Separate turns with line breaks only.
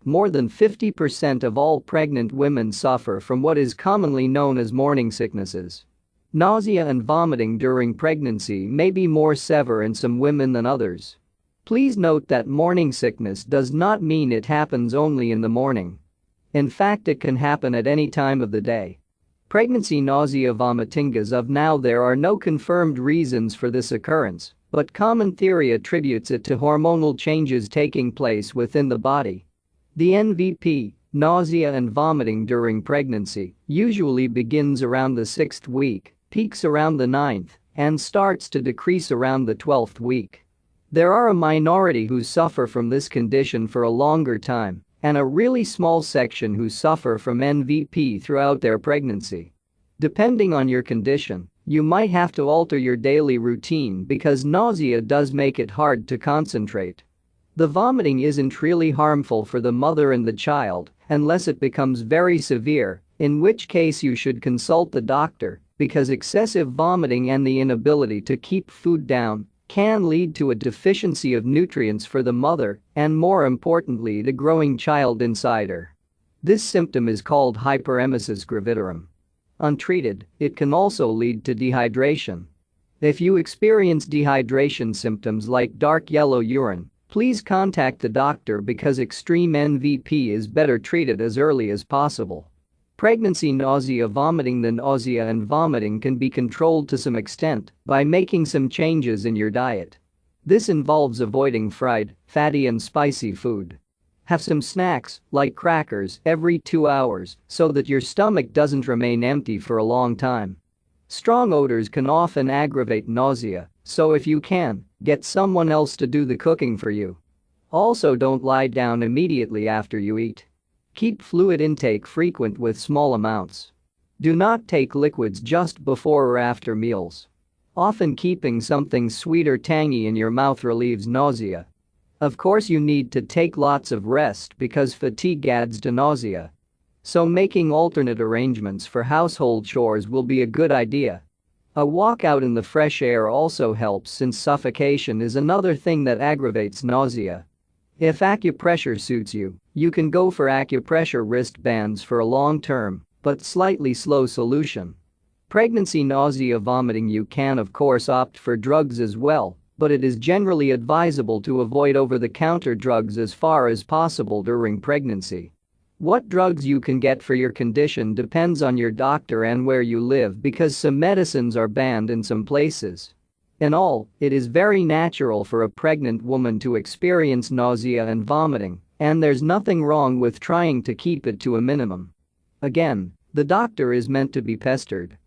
More than 50% of all pregnant women suffer from what is commonly known as morning sicknesses. Nausea and vomiting during pregnancy may be more severe in some women than others. Please note that morning sickness does not mean it happens only in the morning. In fact, it can happen at any time of the day. Pregnancy nausea vomiting. As of now, there are no confirmed reasons for this occurrence, but common theory attributes it to hormonal changes taking place within the body. The NVP, nausea and vomiting during pregnancy, usually begins around the 6th week, peaks around the 9th, and starts to decrease around the 12th week. There are a minority who suffer from this condition for a longer time, and a really small section who suffer from NVP throughout their pregnancy. Depending on your condition, you might have to alter your daily routine because nausea does make it hard to concentrate. The vomiting isn't really harmful for the mother and the child unless it becomes very severe, in which case you should consult the doctor, because excessive vomiting and the inability to keep food down can lead to a deficiency of nutrients for the mother and, more importantly, the growing child inside her. This symptom is called hyperemesis gravidarum. Untreated, it can also lead to dehydration. If you experience dehydration symptoms like dark yellow urine, please contact the doctor because extreme NVP is better treated as early as possible. Pregnancy nausea vomiting. The nausea and vomiting can be controlled to some extent by making some changes in your diet. This involves avoiding fried, fatty and spicy food. Have some snacks, like crackers, every 2 hours so that your stomach doesn't remain empty for a long time. Strong odors can often aggravate nausea, so if you can, get someone else to do the cooking for you. Also, don't lie down immediately after you eat. Keep fluid intake frequent with small amounts. Do not take liquids just before or after meals. Often keeping something sweet or tangy in your mouth relieves nausea. Of course, you need to take lots of rest because fatigue adds to nausea. So making alternate arrangements for household chores will be a good idea. A walk out in the fresh air also helps since suffocation is another thing that aggravates nausea. If acupressure suits you, you can go for acupressure wristbands for a long-term, but slightly slow solution. Pregnancy nausea vomiting. You can of course opt for drugs as well, but it is generally advisable to avoid over-the-counter drugs as far as possible during pregnancy. What drugs you can get for your condition depends on your doctor and where you live because some medicines are banned in some places. In all, it is very natural for a pregnant woman to experience nausea and vomiting, and there's nothing wrong with trying to keep it to a minimum. Again, the doctor is meant to be pestered.